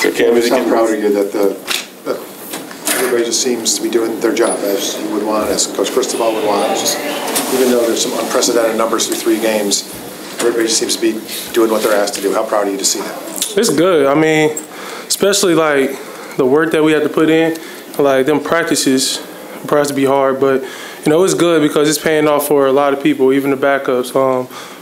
I'm proud of you that everybody just seems to be doing their job as you would want, as Coach Cristobal would want. Just, even though there's some unprecedented numbers through 3 games, everybody just seems to be doing what they're asked to do. How proud are you to see that? It's good. I mean, especially like the work that we had to put in, like them practices, to be hard, but it's good because it's paying off for a lot of people, even the backups,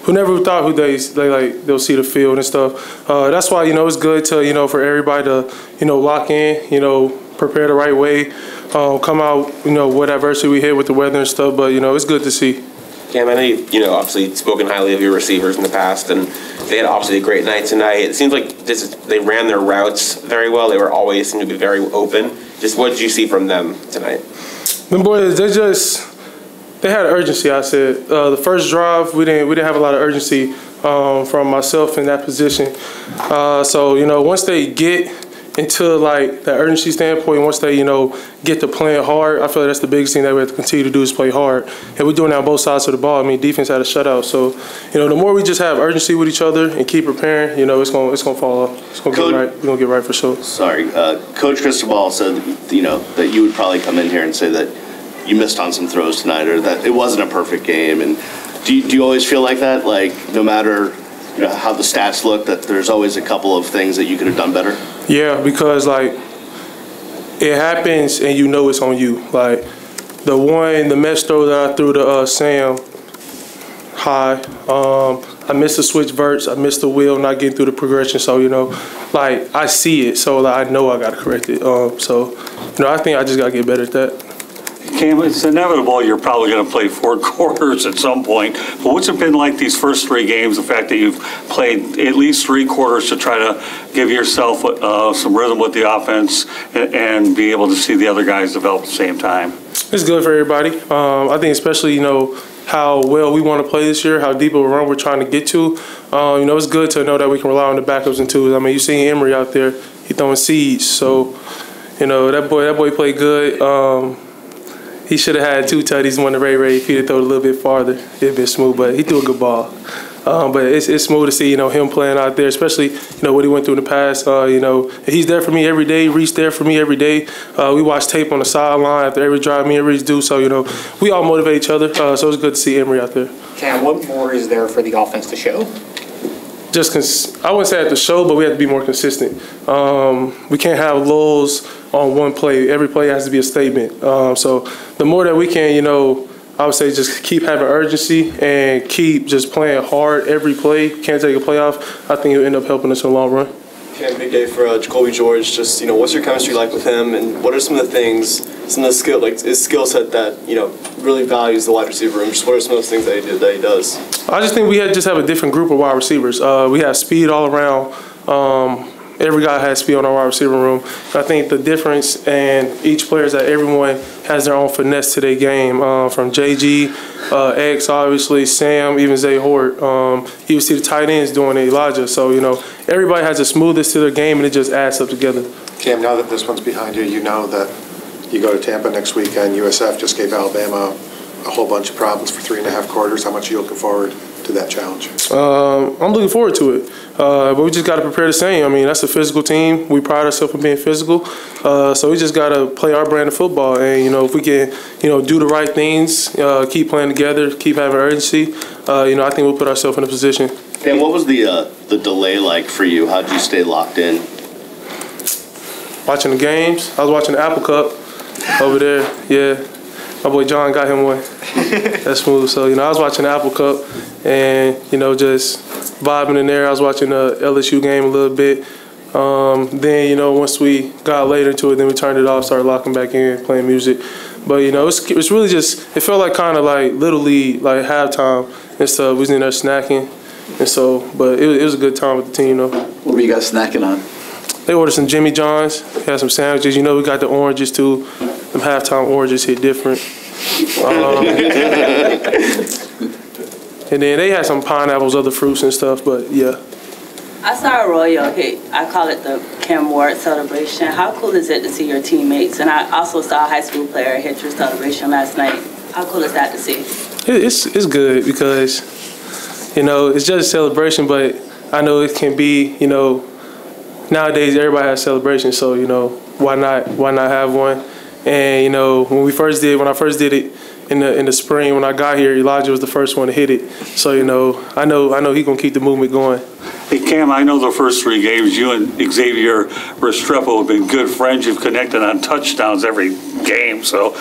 who never thought they'll see the field and stuff. That's why it's good to for everybody to lock in, prepare the right way, come out what adversity we hit with the weather and stuff. But it's good to see. Cam, I know you've obviously spoken highly of your receivers in the past, and they had obviously a great night tonight. It seems like they ran their routes very well. They were always seemed to be very open. Just what did you see from them tonight? The boys, they had urgency. I said the first drive we didn't have a lot of urgency from myself in that position. So once they get into like that urgency standpoint, once they get to playing hard, I feel like that's the biggest thing that we have to continue to do is play hard. And we're doing that on both sides of the ball. I mean, defense had a shutout, so the more we just have urgency with each other and keep preparing, it's gonna fall off. It's gonna get right. We're gonna get right for sure. Sorry, Coach Cristobal said that you would probably come in here and say that you missed on some throws tonight, or that it wasn't a perfect game. And do you always feel like that? Like no matter how the stats look, that there's always a couple of things that you could have done better? Yeah, because like it happens and it's on you. Like the mesh throw that I threw to Sam high, I missed the switch verts, I missed the wheel, not getting through the progression. So like I see it, so like, I know I got to correct it. So I think I just got to get better at that. Cam, it's inevitable you're probably going to play 4 quarters at some point, but what's it been like these first 3 games, the fact that you've played at least 3 quarters to try to give yourself some rhythm with the offense and be able to see the other guys develop at the same time? It's good for everybody. I think especially, how well we want to play this year, how deep of a run we're trying to get to. It's good to know that we can rely on the backups and twos. I mean, you see Emory out there, he throwing seeds, so, that boy played good. He should have had 2 tutties, one to Ray. If he'd have thrown it a little bit farther, it'd been smooth. But he threw a good ball. But it's smooth to see, him playing out there, especially, what he went through in the past. He's there for me every day. Reese there for me every day. We watch tape on the sideline after every drive me and Reese do. So, we all motivate each other. So it's good to see Emory out there. Cam, what more is there for the offense to show? I wouldn't say at the show, but we have to be more consistent. We can't have lulls on one play. Every play has to be a statement. So the more that we can, I would say just keep having urgency and keep just playing hard every play. Can't take a play off. I think it'll end up helping us in the long run. Cam, big day for Jacoby George. Just what's your chemistry like with him, and what are some of the things, some of the his skill set that really values the wide receiver room? Just what are some of those things that he does? I just think we just have a different group of wide receivers. We have speed all around. Every guy has speed on our wide receiver room. I think the difference in each player is that everyone has their own finesse to their game. From JG, X, obviously, Sam, even Zay Hort. You see the tight ends doing it, Elijah. So, everybody has a smoothness to their game, and it just adds up together. Cam, now that this one's behind you, you know that you go to Tampa next weekend. USF just gave Alabama a whole bunch of problems for 3.5 quarters. How much are you looking forward to that challenge? I'm looking forward to it. But we just got to prepare the same. I mean, that's a physical team. We pride ourselves on being physical. So we just got to play our brand of football. And, if we can, do the right things, keep playing together, keep having urgency, I think we'll put ourselves in a position. And what was the delay like for you? How did you stay locked in? Watching the games. I was watching the Apple Cup over there. Yeah. My boy John got him one. That's smooth. So, I was watching the Apple Cup and, just vibing in there. I was watching the LSU game a little bit. Then, once we got later into it, then we turned it off, started locking back in, playing music. But, it's really just, it felt like kind of like Little League, like halftime and stuff. We was in there snacking. And so, but it was a good time with the team, What were you guys snacking on? They ordered some Jimmy John's, had some sandwiches. We got the oranges too. Them halftime oranges hit different. And then they had some pineapples, other fruits and stuff, but yeah. I saw Arroyo hit, I call it the Cam Ward celebration. How cool is it to see your teammates? And I also saw a high school player hit your celebration last night. How cool is that to see? It's good because, it's just a celebration, but I know it can be, nowadays everybody has celebrations, so you know why not have one? And you know when I first did it in the spring when I got here, Elijah was the first one to hit it. So you know I know he's gonna keep the movement going. Hey, Cam, I know the first 3 games, you and Xavier Restrepo have been good friends. You've connected on touchdowns every game. So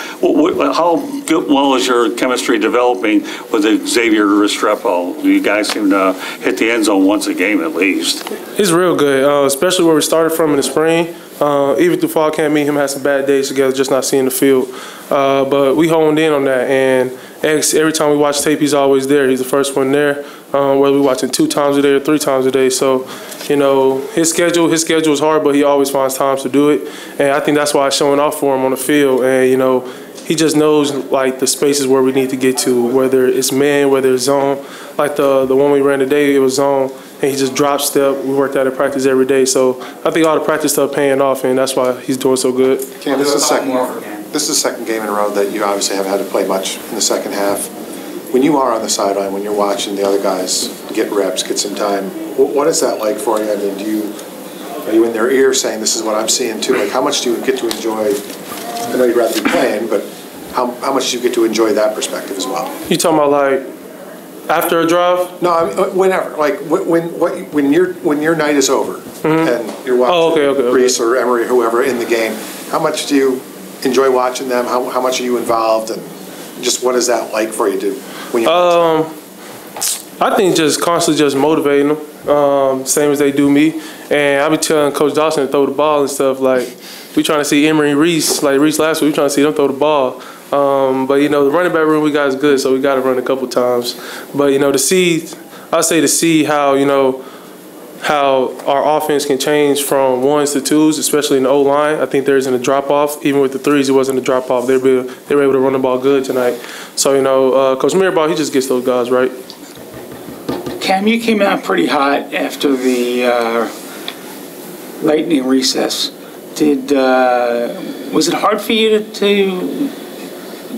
how well is your chemistry developing with Xavier Restrepo? You guys seem to hit the end zone once a game at least. It's real good, especially where we started from in the spring. Even through fall camp, me and him had some bad days together, just not seeing the field. But we honed in on that, and every time we watch tape, he's always there. He's the first one there, whether we're watching 2 times a day or 3 times a day. So, you know, his schedule is hard, but he always finds times to do it. And I think that's why it's showing off for him on the field. And, you know, he just knows, like, the spaces where we need to get to, whether it's man, whether it's zone. Like the one we ran today, it was zone. And he just drop step. We worked out at practice every day. So I think all the practice stuff paying off, and that's why he's doing so good. Cam, this is the second game in a row that you obviously haven't had to play much in the second half. When you are on the sideline, when you're watching the other guys get reps, get some time, what is that like for you? I mean, are you in their ear saying, this is what I'm seeing too? Like, how much do you get to enjoy? I know you'd rather be playing, but how much do you get to enjoy that perspective as well? You talking about like after a drive? No, I mean, whenever. Like when your night is over and you're watching Reese or Emery or whoever in the game, how much do you enjoy watching them? How much are you involved? And just what is that like for you when you're I think just constantly just motivating them, same as they do me. And I be telling Coach Dawson to throw the ball and stuff. Like, we trying to see Emery and Reese, like Reese last week, we trying to see them throw the ball. But, you know, the running back room we got is good, so we got to run a couple times. But, you know, to see how, you know, how our offense can change from 1s to 2s, especially in the O-line. I think there isn't a drop-off. Even with the 3s, it wasn't a drop-off. They were able to run the ball good tonight. So, you know, Coach Mirabal, he just gets those guys right. Cam, you came out pretty hot after the lightning recess. Was it hard for you to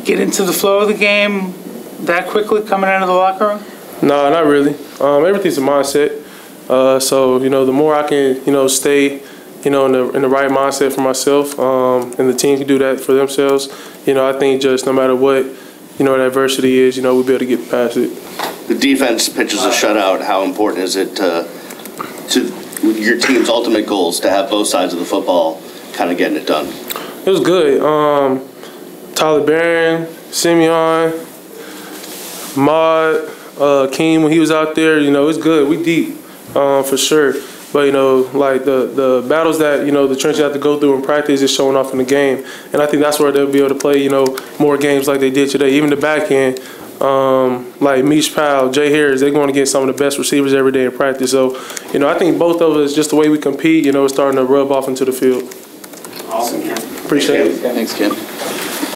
get into the flow of the game that quickly coming out of the locker room? No, not really. Everything's a mindset. So, you know, the more I can, you know, stay, you know, in the right mindset for myself, and the team can do that for themselves, you know, I think just no matter what, you know, adversity is, you know, we'll be able to get past it. The defense pitches a shutout. How important is it to your team's ultimate goals to have both sides of the football kind of getting it done? It was good. Tyler Barron, Simeon, Maud, Keem, when he was out there, you know, it's good. We deep, for sure. But, you know, like the battles that, you know, the trenches have to go through in practice is showing off in the game. And I think that's where they'll be able to play, you know, more games like they did today. Even the back end, like Mish Powell, Jay Harris, they're going to get some of the best receivers every day in practice. So, you know, I think both of us, just the way we compete, you know, is starting to rub off into the field. Awesome. Appreciate it. Thanks, Ken.